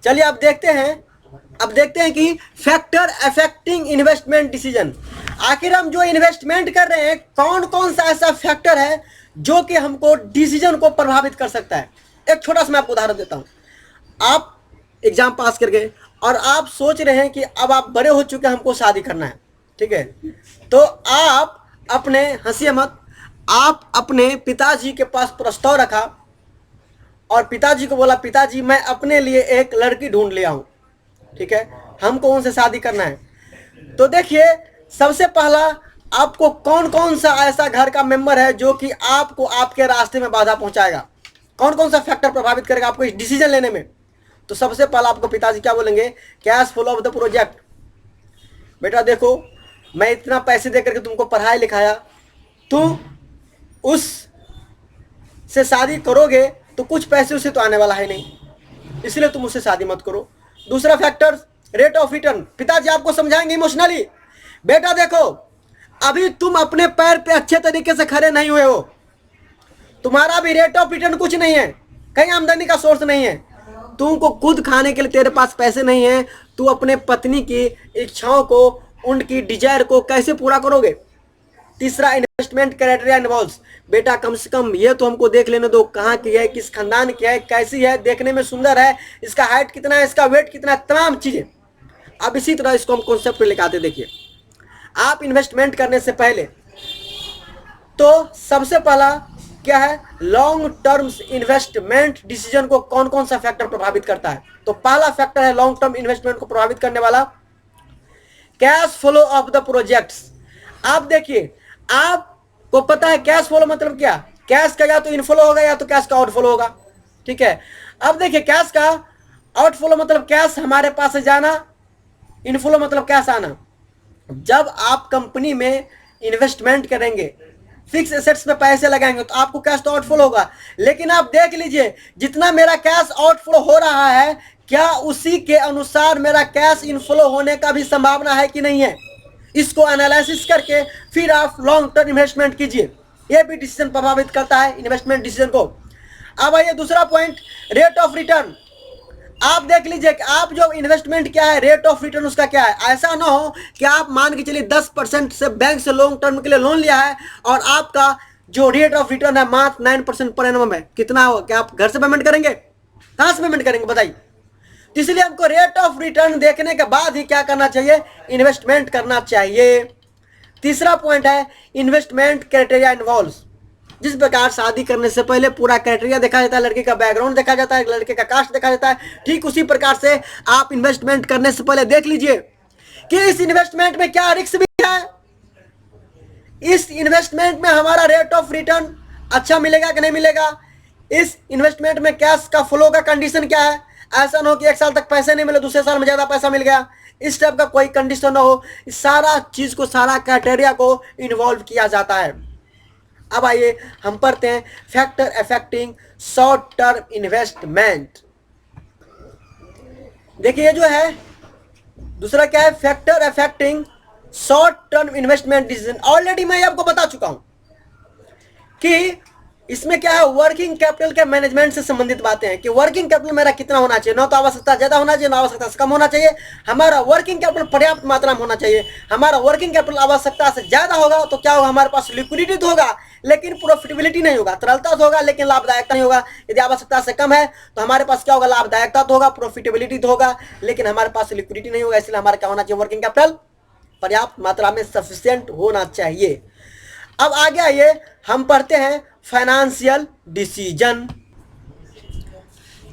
चलिए अब देखते हैं कि फैक्टर अफेक्टिंग इन्वेस्टमेंट डिसीजन। आखिर हम जो इन्वेस्टमेंट कर रहे हैं कौन कौन सा ऐसा फैक्टर है जो कि हमको डिसीजन को प्रभावित कर सकता है। एक छोटा सा मैं आपको उदाहरण देता हूं। आप एग्जाम पास कर गए और आप सोच रहे हैं कि अब आप बड़े हो चुके हैं, हमको शादी करना है, ठीक है। तो आप अपने, हंसिए मत, आप अपने पिताजी के पास प्रस्ताव रखा और पिताजी को बोला, पिताजी मैं अपने लिए एक लड़की ढूंढ लिया हूं, ठीक है, हमको उनसे शादी करना है। तो देखिए सबसे पहला आपको कौन कौन सा ऐसा घर का मेंबर है जो कि आपको आपके रास्ते में बाधा पहुंचाएगा, कौन कौन सा फैक्टर प्रभावित करेगा आपको इस डिसीजन लेने में। तो सबसे पहला आपको पिताजी क्या बोलेंगे, cash flow of the project. बेटा देखो मैं इतना पैसे देकर के तुमको पढ़ाई लिखाया, तुम उस से शादी करोगे तो कुछ पैसे उसे तो आने वाला है नहीं, इसलिए तुम उससे शादी मत करो। दूसरा फैक्टर रेट ऑफ रिटर्न। पिताजी आपको समझाएंगे इमोशनली, बेटा देखो अभी तुम अपने पैर पे अच्छे तरीके से खड़े नहीं हुए हो, तुम्हारा भी रेट ऑफ रिटर्न कुछ नहीं है, कहीं आमदनी का सोर्स नहीं है, तुमको खुद खाने के लिए तेरे पास पैसे नहीं है, तू अपने पत्नी की इच्छाओं को, उनकी डिजायर को कैसे पूरा करोगे। तीसरा इन्वेस्टमेंट क्राइटेरिया इन्वॉल्व्स। बेटा कम से कम ये तो हमको देख लेने दो, कहाँ की है, किस खानदान की है, कैसी है, देखने में सुंदर है, इसका हाइट कितना है, इसका वेट कितना है, तमाम चीजें। अब इसी तरह इसको हम कॉन्सेप्ट पे लेकर आते। देखिए आप इन्वेस्टमेंट करने से पहले तो सबसे पहला क्या है, लॉन्ग टर्म्स इन्वेस्टमेंट डिसीजन को कौन कौन सा फैक्टर प्रभावित करता है। तो पहला फैक्टर है लॉन्ग टर्म इन्वेस्टमेंट को प्रभावित करने वाला cash flow of the projects. आप देखिए आपको पता है कैश फ्लो मतलब क्या, कैश का या तो इनफ्लो होगा या तो कैश का आउटफ्लो होगा, ठीक है। अब देखिए कैश का आउटफ्लो मतलब कैश हमारे पास से जाना, इनफ्लो मतलब कैश आना। जब आप कंपनी में इन्वेस्टमेंट करेंगे, फिक्स एसेट्स पे पैसे लगाएंगे तो आपको कैश तो आउटफ्लो होगा, लेकिन आप देख लीजिए जितना मेरा कैश आउटफ्लो हो रहा है क्या उसी के अनुसार मेरा कैश इनफ्लो होने का भी संभावना है कि नहीं है। इसको एनालिसिस करके फिर आप लॉन्ग टर्म इन्वेस्टमेंट कीजिए, यह भी डिसीजन प्रभावित करता है इन्वेस्टमेंट डिसीजन को। अब आइए दूसरा पॉइंट, रेट ऑफ रिटर्न। आप देख लीजिए कि आप जो इन्वेस्टमेंट क्या है, रेट ऑफ रिटर्न उसका क्या है। ऐसा ना हो कि आप मान के चलिए 10% से बैंक से लॉन्ग टर्म के लिए लोन लिया है और आपका जो रेट ऑफ रिटर्न है मात्र 9% पर एनम है। कितना हो, क्या आप घर से पेमेंट करेंगे, कहां से पेमेंट करेंगे बताइए। इसलिए हमको रेट ऑफ रिटर्न देखने के बाद ही क्या करना चाहिए, इन्वेस्टमेंट करना चाहिए। तीसरा पॉइंट है इन्वेस्टमेंट क्राइटेरिया इन्वॉल्व्स। जिस प्रकार शादी करने से पहले पूरा क्राइटेरिया देखा जाता है, लड़के का बैकग्राउंड देखा जाता है, लड़के का कास्ट देखा जाता है, ठीक उसी प्रकार से आप इन्वेस्टमेंट करने से पहले देख लीजिए कि इस इन्वेस्टमेंट में क्या रिस्क भी है, इस इन्वेस्टमेंट में हमारा रेट ऑफ रिटर्न अच्छा मिलेगा कि नहीं मिलेगा, इस इन्वेस्टमेंट में कैश का फ्लो का कंडीशन क्या है। ऐसा ना हो कि एक साल तक पैसे नहीं मिले, दूसरे साल में ज्यादा पैसा मिल गया, इस टाइप का कोई कंडीशन ना हो। इस सारा चीज को, सारा क्राइटेरिया को इन्वॉल्व किया जाता है। अब आइए हम पढ़ते हैं factor affecting short term investment. देखिए ये जो है दूसरा क्या है, factor affecting short term investment decision. Already मैं आपको बता चुका हूं कि इसमें क्या है, वर्किंग कैपिटल के मैनेजमेंट से संबंधित बातें हैं कि वर्किंग कैपिटल मेरा कितना होना चाहिए, ना तो आवश्यकता ज्यादा होना चाहिए, ना आवश्यकता से कम होना चाहिए। हमारा वर्किंग कैपिटल पर्याप्त मात्रा में होना चाहिए। हमारा वर्किंग कैपिटल आवश्यकता से ज्यादा होगा तो क्या होगा, हमारे पास लिक्विडिटी तो होगा लेकिन प्रॉफिटेबिलिटी नहीं होगा, तरलता तो होगा लेकिन लाभदायकता नहीं होगा। यदि आवश्यकता से कम है तो हमारे पास क्या होगा, लाभदायकता तो होगा, प्रॉफिटेबिलिटी तो होगा, लेकिन हमारे पास लिक्विडिटी नहीं होगा। इसलिए हमारा क्या होना चाहिए, वर्किंग कैपिटल पर्याप्त मात्रा में सफिशिएंट होना चाहिए। अब आगे आइए हम पढ़ते हैं फाइनेंशियल डिसीजन।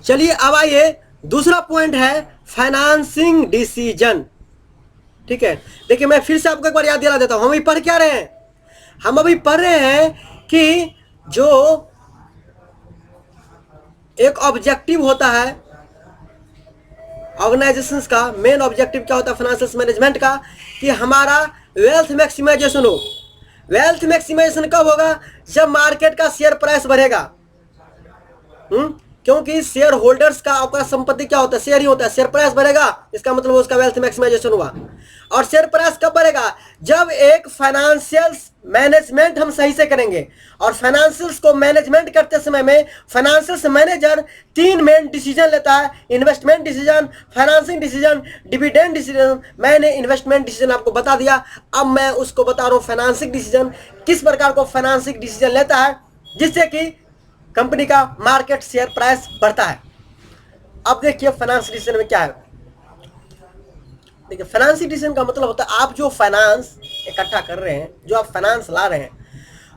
चलिए अब आइए दूसरा पॉइंट है फाइनेंसिंग डिसीजन, ठीक है। देखिए मैं फिर से आपको एक बार याद दिला देता हूं, हम अभी पढ़ क्या रहे हैं, हम अभी पढ़ रहे हैं कि जो एक ऑब्जेक्टिव होता है ऑर्गेनाइजेशंस का, मेन ऑब्जेक्टिव क्या होता है फाइनेंशियल मैनेजमेंट का, कि हमारा वेल्थ मैक्सिमाइजेशन हो। वेल्थ मैक्सिमाइजेशन कब होगा, जब मार्केट का शेयर प्राइस बढ़ेगा। क्योंकि शेयर होल्डर्स का आपका संपत्ति क्या होता है, शेयर ही होता है। शेयर प्राइस बढ़ेगा, इसका मतलब उसका वेल्थ मैक्सिमाइजेशन हुआ। और शेयर प्राइस कब बढ़ेगा, जब एक फाइनेंशियल मैनेजमेंट हम सही से करेंगे। और फाइनेंशियल्स को मैनेजमेंट करते समय में फाइनेंशियल्स मैनेजर 3 मेन डिसीजन लेता है, investment decision, financing decision, dividend decision. मैंने इन्वेस्टमेंट डिसीजन आपको बता दिया, अब मैं उसको बता रहा हूँ फाइनेंसिंग डिसीजन। किस प्रकार को फाइनेंसिंग डिसीजन लेता है जिससे कि कंपनी का मार्केट शेयर प्राइस बढ़ता है। अब देखिए फाइनेंस डिसीजन में क्या है। देखिए फाइनेंसिंग डिसीजन का मतलब होता है आप जो फाइनेंस इकट्ठा कर रहे हैं, जो आप फाइनेंस ला रहे हैं,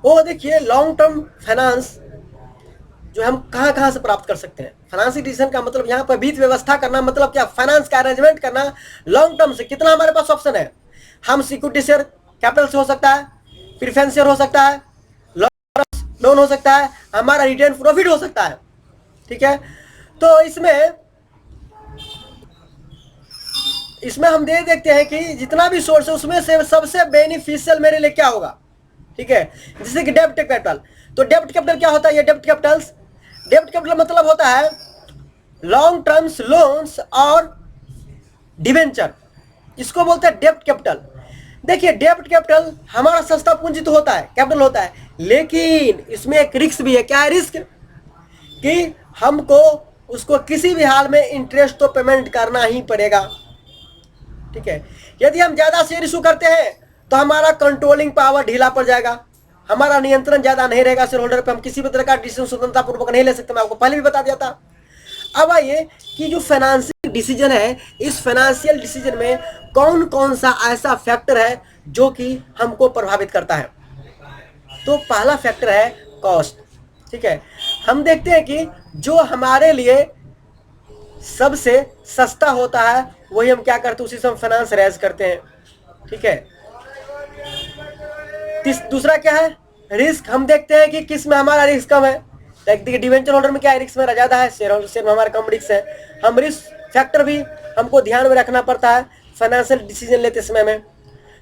वो देखिए लॉन्ग टर्म फाइनेंस जो हम कहाँ कहाँ से प्राप्त कर सकते हैं। फाइनेंसिंग डिसीजन का मतलब यहाँ पर वित्त व्यवस्था करना, मतलब क्या, फाइनेंस का अरेंजमेंट करना लॉन्ग टर्म से। कितना हमारे पास ऑप्शन है, हम सिक्योरिटी शेयर कैपिटल से हो सकता है, प्रेफरेंस शेयर हो सकता है, लोन हो सकता है, हमारा रिटर्न प्रॉफिट हो सकता है। ठीक है, तो इसमें हम देखते हैं कि जितना भी सोर्स है उसमें से सबसे बेनिफिशियल मेरे लिए क्या होगा। ठीक है, जैसे कि डेब्ट कैपिटल। तो डेब्ट कैपिटल क्या होता है, ये डेब्ट कैपिटल मतलब होता है लॉन्ग टर्म्स लोन्स और डिवेंचर, इसको बोलते हैं डेब्ट कैपिटल। देखिए डेब्ट कैपिटल हमारा सस्ता पूंजी तो होता है, कैपिटल होता है, लेकिन इसमें एक रिस्क भी है। क्या है रिस्क, कि हमको उसको किसी भी हाल में इंटरेस्ट तो पेमेंट करना ही पड़ेगा। ठीक है, यदि हम ज्यादा शेयर इशू करते हैं तो हमारा कंट्रोलिंग पावर ढीला पड़ जाएगा, हमारा नियंत्रण ज्यादा नहीं रहेगा शेयर होल्डर पे, हम किसी भी तरह का डिसीजन स्वतंत्रता पूर्वक नहीं ले सकते। मैं आपको पहले भी बता दिया था। अब आइए कि जो फाइनेंशियल डिसीजन है, इस फाइनेंशियल डिसीजन में कौन कौन सा ऐसा फैक्टर है जो कि हमको प्रभावित करता है। तो पहला फैक्टर है कॉस्ट। ठीक है, हम देखते हैं कि जो हमारे लिए सबसे सस्ता होता है वही हम क्या करते हैं, उसी से हम फाइनेंस रेज करते हैं। ठीक है, दूसरा क्या है, रिस्क। हम देखते हैं कि किस में हमारा रिस्क कम है। देखिए डिवेंचर होल्डर में क्या है, रिस्क मेरा ज्यादा है, शेयर में हमारा कम रिस्क है। हम रिस्क फैक्टर भी हमको ध्यान में रखना पड़ता है फाइनेंशियल डिसीजन लेते समय में।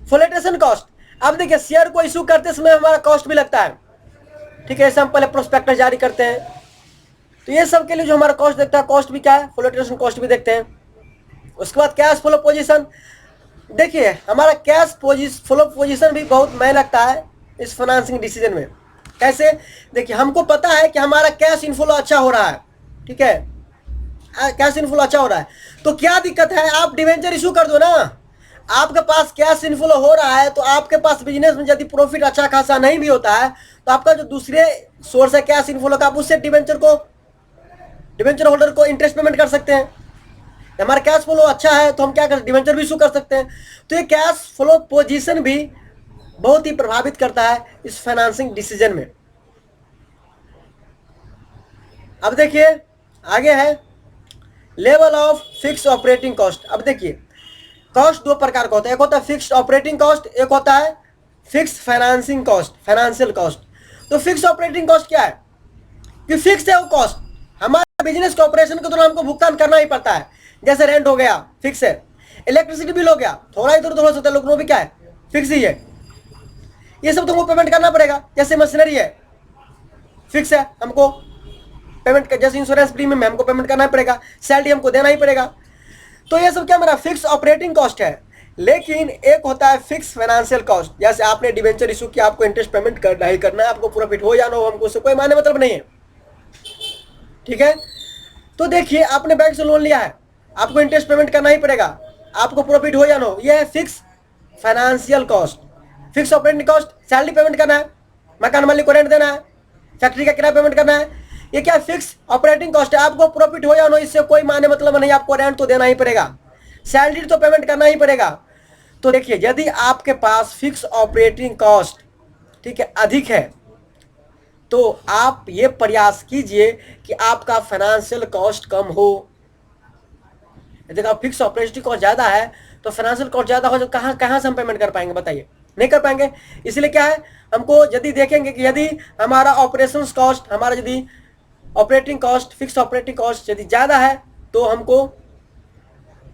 फ्लोटेशन कॉस्ट, अब देखिए शेयर को इशू करते समय हमारा कॉस्ट भी लगता है। ठीक है, ऐसे हम पहले प्रोस्पेक्टस जारी करते हैं, तो ये सब के लिए जो हमारा कॉस्ट देखता है, कॉस्ट भी क्या है, फ्लोटेशन कॉस्ट भी देखते हैं। उसके बाद कैश फ्लो पोजीशन। देखिए हमारा कैश फ्लो पोजीशन भी बहुत मायने लगता है इस फाइनेंसिंग डिसीजन में। कैसे, देखिए हमको पता है कि हमारा कैश इनफ्लो अच्छा हो रहा है। ठीक है, कैश इनफ्लो अच्छा हो रहा है, तो क्या दिक्कत है, आप डिवेंचर इशू कर दो ना। आपके पास कैश इनफ्लो हो रहा है तो आपके पास बिजनेस में यदि प्रॉफिट अच्छा खासा नहीं भी होता है तो आपका जो दूसरे सोर्स है कैश इनफ्लो का, आप उससे डिवेंचर होल्डर को इंटरेस्ट पेमेंट कर सकते हैं। हमारा कैश फ्लो अच्छा है तो हम क्या कर, डिवेंचर भी इशू कर सकते हैं। तो ये कैश फ्लो पोजीशन भी बहुत ही प्रभावित करता है इस फाइनेंसिंग डिसीजन में। अब देखिए आगे है level of fix operating cost. अब देखिए कॉस्ट दो प्रकार का होता है, एक होता है फिक्स्ड ऑपरेटिंग कॉस्ट, एक होता है fix financing cost, financial cost. तो फिक्स ऑपरेटिंग कॉस्ट क्या है, कि फिक्स है वो कॉस्ट, हमारे बिजनेस के ऑपरेशन के दौरान हमको भुगतान करना ही पड़ता है। जैसे रेंट हो गया फिक्स है, इलेक्ट्रिसिटी बिल हो गया, थोड़ा इधर उधर हो सकता है, लेकिन वो भी क्या है, फिक्स ही है। ये सब तुमको पेमेंट करना पड़ेगा। जैसे मशीनरी है फिक्स है, हमको पेमेंट, जैसे इंश्योरेंस प्रीमियम है हमको पेमेंट करना ही पड़ेगा, सैलरी हमको देना ही पड़ेगा। तो ये सब क्या मेरा फिक्स ऑपरेटिंग कॉस्ट है। लेकिन एक होता है फिक्स फाइनेंशियल कॉस्ट, जैसे आपने डिवेंचर इशू किया, आपको इंटरेस्ट पेमेंट करना ही करना है, आपको प्रॉफिट हो या ना हो हमको उससे कोई मायने मतलब नहीं है। ठीक है, तो देखिए आपने बैंक से लोन लिया है, आपको इंटरेस्ट पेमेंट करना ही पड़ेगा, आपको प्रॉफिट हो या ना हो, यह है fix financial cost. Fix operating cost, salary payment करना है, मकान मालिक को रेंट देना है, फैक्ट्री का किराया पेमेंट करना है, ये क्या फिक्स ऑपरेटिंग कॉस्ट है। आपको प्रॉफिट हो या ना हो इससे कोई माने मतलब नहीं, आपको रेंट तो देना ही पड़ेगा, सैलरी तो पेमेंट करना ही पड़ेगा। तो देखिए यदि आपके पास फिक्स ऑपरेटिंग कॉस्ट ठीक है अधिक है तो आप ये प्रयास कीजिए कि आपका फाइनेंशियल कॉस्ट कम हो। यदि फिक्स ऑपरेटिंग कॉस्ट ज्यादा है तो फाइनेंशियल कॉस्ट ज्यादा हो, कहाँ कहाँ से हम पेमेंट कर पाएंगे बताइए, नहीं कर पाएंगे। इसलिए क्या है, हमको यदि देखेंगे कि यदि हमारा ऑपरेशंस कॉस्ट, हमारा यदि operating cost, fix operating cost यदि ज्यादा है तो हमको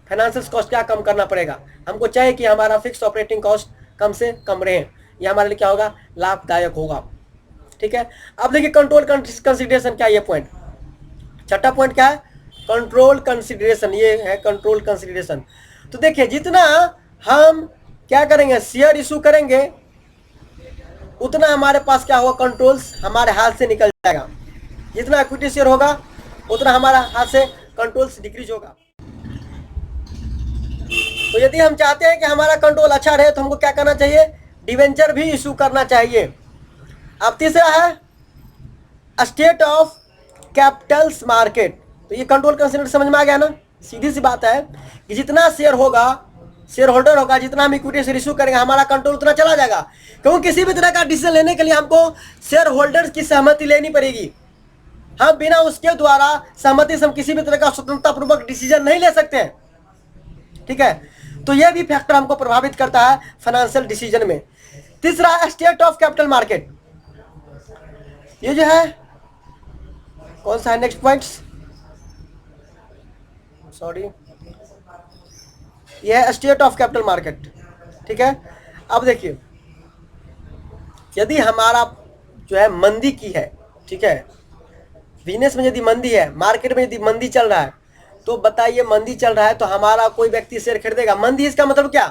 फाइनेंशियल कॉस्ट क्या कम करना पड़ेगा। हमको चाहिए कि हमारा फिक्स ऑपरेटिंग कॉस्ट कम से कम रहे, ये हमारे लिए क्या होगा, लाभदायक होगा। ठीक है, अब देखिए कंट्रोल कंसिडरेशन क्या, ये पॉइंट छठा पॉइंट क्या है? कंट्रोल कंसिडरेशन, ये है कंट्रोल कंसिडरेशन। तो देखिए जितना हम क्या करेंगे, शेयर इशू करेंगे, उतना हमारे पास क्या होगा, कंट्रोल्स हमारे हाथ से निकल जाएगा। जितना इक्विटी शेयर होगा उतना हमारा हाथ से कंट्रोल्स डिक्रीज होगा। तो यदि हम चाहते हैं कि हमारा कंट्रोल अच्छा रहे तो हमको क्या करना चाहिए, डिवेंचर भी इशू करना चाहिए। अब तीसरा है स्टेट ऑफ कैपिटल्स मार्केट। तो ये कंट्रोल कंसिडर समझ में आ गया ना? सीधी सी बात है कि जितना शेयर होगा, शेयर होल्डर होगा, जितना हम इक्विटी शेयर इशू करेंगे हमारा कंट्रोल उतना चला जाएगा। क्योंकि किसी भी तरह का डिसीजन लेने के लिए हमको शेयर होल्डर्स की सहमति लेनी पड़ेगी। हम बिना उसके द्वारा सहमति से हम किसी भी तरह का स्वतंत्रता पूर्वक डिसीजन नहीं ले सकते हैं। ठीक है, तो यह भी फैक्टर हमको प्रभावित करता है फाइनेंशियल डिसीजन में। तीसरा स्टेट ऑफ कैपिटल मार्केट, ये जो है कौन सा है नेक्स्ट पॉइंट, सॉरी, यह है स्टेट ऑफ कैपिटल मार्केट। ठीक है, अब देखिए यदि हमारा जो है मंदी की है, ठीक है, बिजनेस में यदि मंदी है, मार्केट में यदि मंदी चल रहा है, तो बताइए मंदी चल रहा है तो हमारा कोई व्यक्ति शेयर खरीदेगा? मंदी इसका मतलब क्या,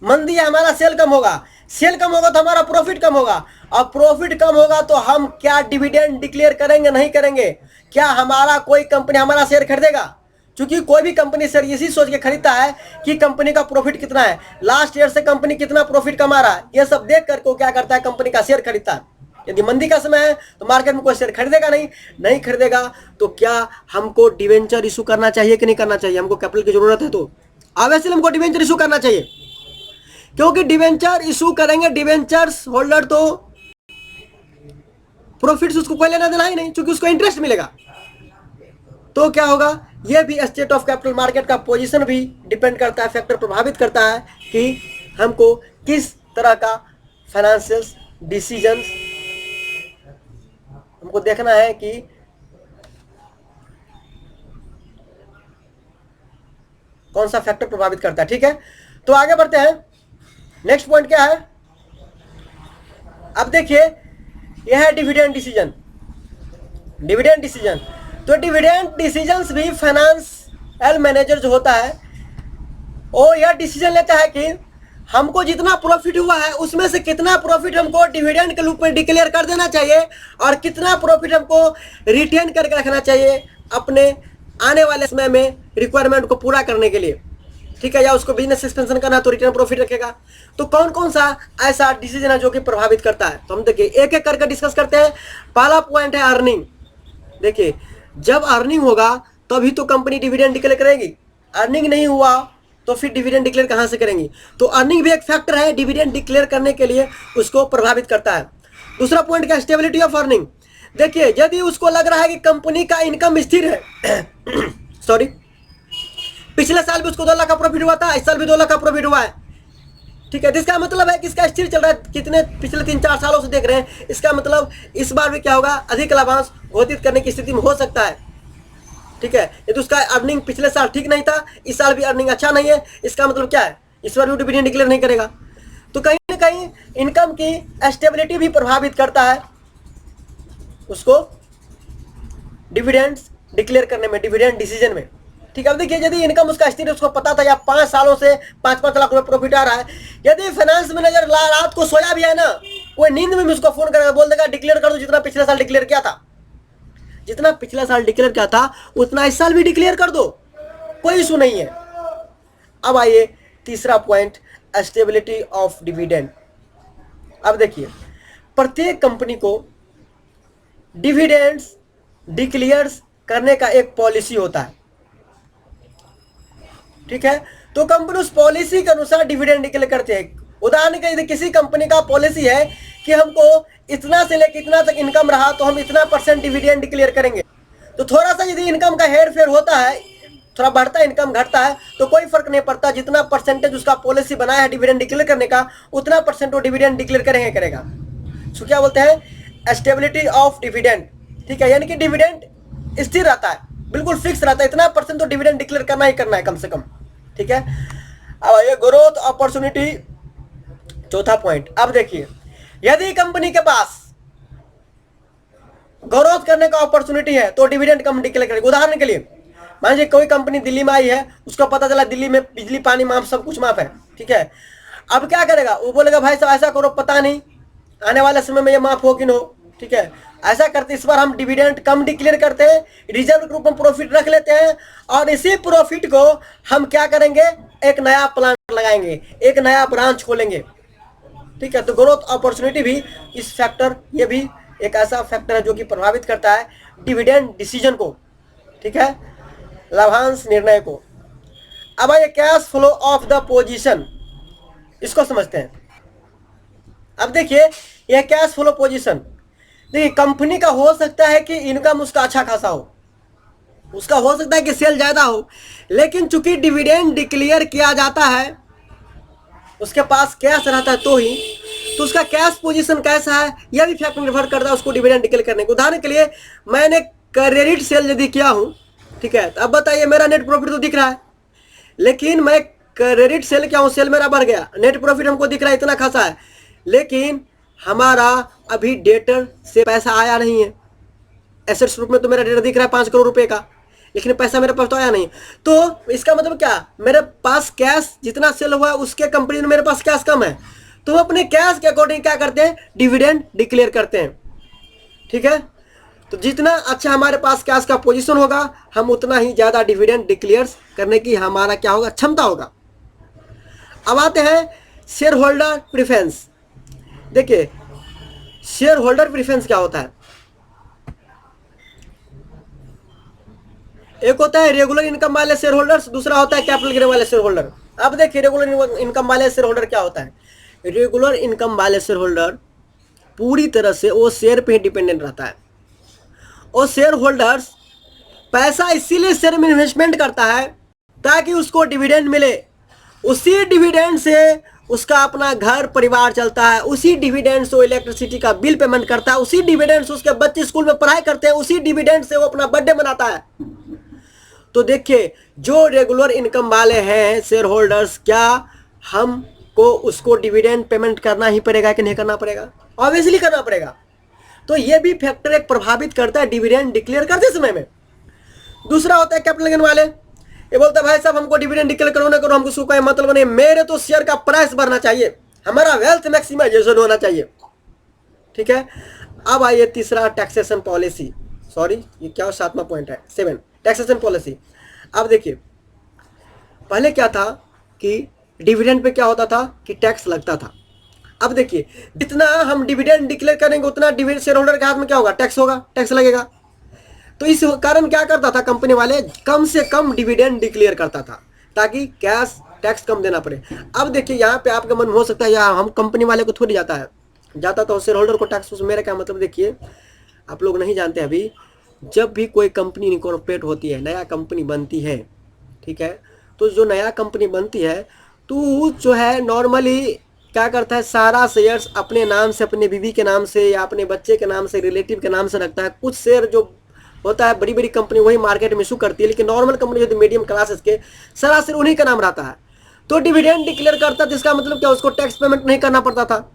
मंदी है हमारा सेल कम होगा, सेल कम होगा तो हमारा प्रॉफिट कम होगा, और प्रॉफिट कम होगा तो हम क्या डिविडेंड डिक्लेयर करेंगे? नहीं करेंगे। क्या हमारा कोई कंपनी हमारा शेयर खरीदेगा? क्योंकि कोई भी कंपनी शेयर इसी सोच के खरीदता है कि कंपनी का प्रॉफिट कितना है, लास्ट ईयर से कंपनी कितना प्रॉफिट कमा रहा है, ये सब देख करके वो क्या करता है, कंपनी का शेयर खरीदता है। यदि मंदी का समय है तो मार्केट में कोई शेयर खरीदेगा नहीं खरीदेगा। तो क्या हमको डिवेंचर इशू करना चाहिए कि नहीं करना चाहिए? हमको कैपिटल की जरूरत है तो ऑब्वियसली हमको डिवेंचर इशू करना चाहिए, क्योंकि डिवेंचर इशू करेंगे, डिवेंचर्स होल्डर तो प्रॉफिट्स उसको कोई लेना देना ही नहीं, क्योंकि उसको इंटरेस्ट मिलेगा। तो क्या होगा, यह भी स्टेट ऑफ कैपिटल मार्केट का पोजीशन भी डिपेंड करता है, फैक्टर प्रभावित करता है कि हमको किस तरह का फाइनेंशियल डिसीजंस हमको देखना है कि कौन सा फैक्टर प्रभावित करता है। ठीक है, तो आगे बढ़ते हैं। नेक्स्ट पॉइंट क्या है, अब देखिए यह है डिविडेंड डिसीजन। डिविडेंड डिसीजन, तो डिविडेंड डिसीजंस भी फाइनेंशियल मैनेजर जो होता है वो यह डिसीजन लेता है कि हमको जितना प्रॉफिट हुआ है उसमें से कितना प्रॉफिट हमको डिविडेंड के रूप में डिक्लेयर कर देना चाहिए, और कितना प्रॉफिट हमको रिटेन करके रखना चाहिए अपने आने वाले समय में रिक्वायरमेंट को पूरा करने के लिए। ठीक है, या उसको बिजनेस एक्सपेंशन करना है तो रिटर्न प्रॉफिट रखेगा। तो कौन कौन सा ऐसा डिसीजन है जो कि प्रभावित करता है, तो हम देखिए एक एक करके डिस्कस करते हैं। पहला पॉइंट है अर्निंग। देखिए जब अर्निंग होगा तभी तो कंपनी डिविडेंड डिक्लेयर करेगी, अर्निंग नहीं हुआ तो फिर डिविडेंड डिक्लेयर कहां से करेंगी? तो अर्निंग भी एक फैक्टर है, डिविडेंड डिक्लेयर करने के लिए उसको प्रभावित करता है। दूसरा पॉइंट क्या, स्टेबिलिटी ऑफ अर्निंग। देखिए यदि उसको लग रहा है कि कंपनी का इनकम स्थिर है सॉरी, पिछले साल भी उसको 2 लाख का प्रॉफिट हुआ था, इस साल भी 2 लाख का प्रॉफिट हुआ है। ठीक है, इसका मतलब है कि इसका स्थिर चल रहा है, कितने पिछले 3-4 सालों से देख रहे हैं, इसका मतलब इस बार भी क्या होगा, अधिक लाभांश घोषित करने की स्थिति में हो सकता है। ठीक है, यदि उसका अर्निंग पिछले साल ठीक नहीं था, इस साल भी अर्निंग अच्छा नहीं है, इसका मतलब क्या है, इस बार भी डिविडेंड डिक्लेयर नहीं करेगा। तो कहीं ना कहीं इनकम की स्टेबिलिटी भी प्रभावित करता है उसको डिविडेंड्स डिक्लेयर करने में, डिविडेंड डिसीजन में। ठीक है, अब देखिए यदि इनकम उसका स्थिर, उसको पता था या 5 सालों से 5-5 लाख रुपए प्रॉफिट आ रहा है, यदि फाइनेंस मैनेजर रात को सोया भी है ना, कोई नींद में भी उसको फोन करेगा, बोल देगा डिक्लेयर कर दो जितना पिछले साल डिक्लेयर किया था, जितना पिछला साल डिक्लेयर किया था उतना इस साल भी डिक्लेयर कर दो, कोई इशू नहीं है। अब आइए तीसरा पॉइंट, स्टेबिलिटी ऑफ डिविडेंड। अब देखिए प्रत्येक कंपनी को डिविडेंड्स डिक्लेयर करने का एक पॉलिसी होता है। ठीक है, तो कंपनी उस पॉलिसी के अनुसार डिविडेंड डिक्लेयर करते हैं। उदाहरण के लिए किसी कंपनी का पॉलिसी है कि हमको इतना से लेकर इतना तक इनकम रहा तो हम इतना % डिविडेंड डिक्लेयर करेंगे। तो थोड़ा सा यदि इनकम का हेर फेर होता है, थोड़ा बढ़ता है इनकम घटता है, तो कोई फर्क नहीं पड़ता, जितना % उसका पॉलिसी बनाया है डिविडेंड डिक्लेयर करने का उतना % वो डिविडेंड डिक्लेयर करेगा। सो क्या बोलते हैं, स्टेबिलिटी ऑफ डिविडेंड। ठीक है, यानी कि डिविडेंड स्थिर रहता है, बिल्कुल फिक्स रहता है, इतना % तो डिविडेंड डिक्लेयर करना ही करना है कम से कम। ठीक है, अब ये ग्रोथ अपॉर्चुनिटी, चौथा पॉइंट। अब देखिए यदि कंपनी के पास ग्रोथ करने का अपॉर्चुनिटी है तो डिविडेंड कम डिक्लेयर करेगा। उदाहरण के लिए मान लीजिए कोई कंपनी दिल्ली में आई है, उसको पता चला दिल्ली में बिजली पानी माफ सब कुछ माफ है, ठीक है। अब क्या करेगा, वो बोलेगा भाई साहब ऐसा करो, पता नहीं आने वाले समय में ये माफ हो कि न हो, ठीक है। ऐसा करते इस बार हम डिविडेंड कम डिक्लेयर करते हैं, रिजर्व ग्रुप में प्रॉफिट रख लेते हैं और इसी प्रॉफिट को हम क्या करेंगे, एक नया प्लांट लगाएंगे, एक नया ब्रांच खोलेंगे, ठीक है। तो ग्रोथ अपॉर्चुनिटी भी इस फैक्टर, ये भी एक ऐसा फैक्टर है जो कि प्रभावित करता है डिविडेंड डिसीजन को, ठीक है, लाभांश निर्णय को। अब आइए cash flow of the position, इसको समझते हैं। अब देखिए यह कैश फ्लो पोजीशन, देखिए कंपनी का हो सकता है कि इनकम उसका अच्छा खासा हो, उसका हो सकता है कि सेल ज्यादा हो, लेकिन चूंकि डिविडेंड डिक्लेयर किया जाता है, उसके पास कैश रहता है तो उसका कैश पोजीशन कैसा है यह भी फैक्टर निर्भर करता है उसको डिविडेंड डिक्लेयर करने को। उदाहरण के लिए मैंने क्रेडिट सेल यदि किया हूं, ठीक है, तो अब बताइए मेरा नेट प्रॉफिट तो दिख रहा है, लेकिन मैं क्रेडिट सेल किया हूं, सेल मेरा बढ़ गया, नेट प्रॉफिट हमको दिख रहा है इतना खासा है, लेकिन हमारा अभी डेटर से पैसा आया नहीं है। एसेट्स रूप में तो मेरा डेटर दिख रहा है 5 करोड़ रुपए का, लेकिन पैसा मेरे पास तो आया नहीं। तो इसका मतलब क्या, मेरे पास कैश जितना सेल हुआ है उसके कंपनी में मेरे पास कैश कम है, तो हम अपने कैश के अकॉर्डिंग क्या करते हैं, डिविडेंड डिक्लेयर करते हैं, ठीक है। तो जितना अच्छा हमारे पास कैश का पोजीशन होगा, हम उतना ही ज्यादा डिविडेंड डिक्लेयर करने की हमारा क्या होगा, क्षमता होगा। अब आते हैं शेयर होल्डर प्रेफरेंस। देखिए शेयर होल्डर प्रेफरेंस क्या होता है, एक होता है रेगुलर इनकम वाले शेयर होल्डर्स, दूसरा होता है कैपिटल गेन वाले शेयर होल्डर। अब देखिए रेगुलर इनकम वाले शेयर होल्डर क्या होता है, रेगुलर इनकम वाले शेयर होल्डर पूरी तरह से वो शेयर पे ही डिपेंडेंट रहता है। और शेयर होल्डर्स पैसा इसीलिए शेयर में इन्वेस्टमेंट करता है ताकि उसको डिविडेंड मिले, उसी डिविडेंड से उसका अपना घर परिवार चलता है, उसी डिविडेंड से वो इलेक्ट्रिसिटी का बिल पेमेंट करता है, उसी डिविडेंड से उसके बच्चे स्कूल में पढ़ाई करते हैं, उसी डिविडेंड से वो अपना बर्थडे मनाता है। तो देखिए जो रेगुलर इनकम वाले हैं शेयर होल्डर्स, क्या हमको उसको डिविडेंड पेमेंट करना ही पड़ेगा कि नहीं करना पड़ेगा, ऑब्वियसली करना पड़ेगा। तो ये भी फैक्टर एक प्रभावित करता है डिविडेंड डिक्लेयर करते समय में। दूसरा होता है कैपिटल गेन वाले, ये बोलता है भाई साहब हमको डिविडेंड डिक्लेयर करो ना करो, हमको उसको कोई मतलब नहीं, मेरे तो शेयर का प्राइस बढ़ना चाहिए, हमारा वेल्थ मैक्सिमाइजेशन होना चाहिए, ठीक है। अब आइए तीसरा टैक्सेशन पॉलिसी, सॉरी ये क्या 7वां पॉइंट है, 7 टैक्सेशन पॉलिसी। अब देखिए पहले क्या था कि डिविडेंड पे क्या होता था कि टैक्स लगता था। अब देखिए जितना हम डिविडेंड डिक्लेयर करेंगे उतना डिविडेंड शेयर होल्डर के हाथ में क्या होगा, टैक्स होगा, टैक्स लगेगा। तो इस कारण क्या करता था कंपनी वाले, कम से कम डिविडेंड डिक्लेयर करता था ताकि कैश टैक्स कम देना पड़े। अब देखिए यहाँ पे आपका मन हो सकता है यार हम कंपनी वाले को थोड़ी जाता है, जाता तो शेयर होल्डर को टैक्स। मेरा क्या मतलब, देखिए आप लोग नहीं जानते, अभी जब भी कोई कंपनी इनकॉर्पोरेट होती है, नया कंपनी बनती है, ठीक है, तो जो नया कंपनी बनती है तो जो है नॉर्मली क्या करता है, सारा शेयर्स अपने नाम से, अपने बीवी के नाम से या अपने बच्चे के नाम से, रिलेटिव के नाम से रखता है। कुछ शेयर जो होता है बड़ी बड़ी कंपनी वही मार्केट में इशू करती है, लेकिन नॉर्मल कंपनी जो मीडियम क्लासेस के सारा शेयर उन्हीं का नाम रहता है। तो डिविडेंड डिक्लेयर करता था, इसका मतलब क्या, उसको टैक्स पेमेंट नहीं करना पड़ता था,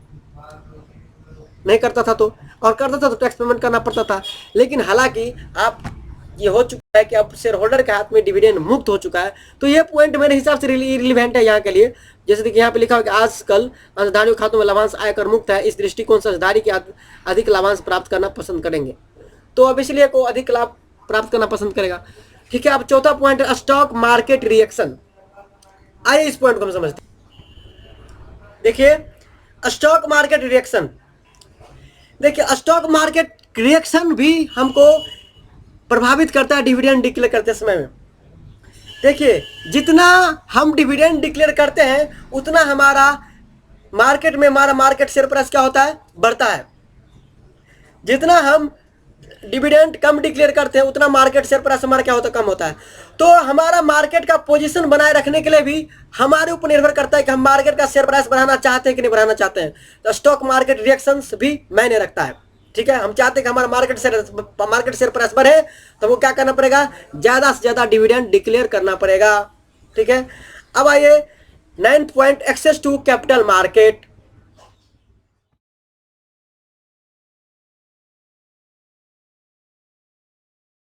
नहीं करता था तो, और करता था तो टैक्स पेमेंट करना पड़ता था। लेकिन हालांकि आप ये हो चुका है कि अब शेयर होल्डर के हाथ में डिविडेंड मुक्त हो चुका है, तो ये पॉइंट मेरे हिसाब से रिलीवेंट है यहाँ के लिए। जैसे कि यहाँ पे लिखा हो कि आजकल अंशधारियों खातों में लाभांश आयकर मुक्त है, इस दृष्टिकोण से अंशधारी के अधिक लाभांश प्राप्त करना पसंद करेंगे, तो अब इसलिए को अधिक लाभ प्राप्त करना पसंद करेगा, ठीक है। अब चौथा पॉइंट है स्टॉक मार्केट रिएक्शन। आइए इस पॉइंट को हम समझते हैं। देखिए स्टॉक मार्केट रिएक्शन, देखिए स्टॉक मार्केट रिएक्शन भी हमको प्रभावित करता है डिविडेंड डिक्लेयर करते समय में। देखिए जितना हम डिविडेंड डिक्लेयर करते हैं उतना हमारा मार्केट में हमारा मार्केट शेयर प्राइस क्या होता है, बढ़ता है। जितना हम डिविडेंड कम डिक्लेयर करते हैं उतना मार्केट शेयर प्राइस हमारा क्या होता है, कम होता है। तो हमारा मार्केट का पोजीशन बनाए रखने के लिए भी हमारे ऊपर निर्भर करता है कि हम मार्केट का शेयर प्राइस बढ़ाना चाहते हैं कि नहीं बढ़ाना चाहते हैं। तो स्टॉक मार्केट रिएक्शंस भी मायने रखता है, ठीक है। हम चाहते हैं कि हमारा मार्केट शेयर प्राइस बढ़े, तो वो क्या करना पड़ेगा, ज्यादा से ज्यादा डिविडेंड डिक्लेयर करना पड़ेगा, ठीक है। अब आइए 9th point, access to capital market.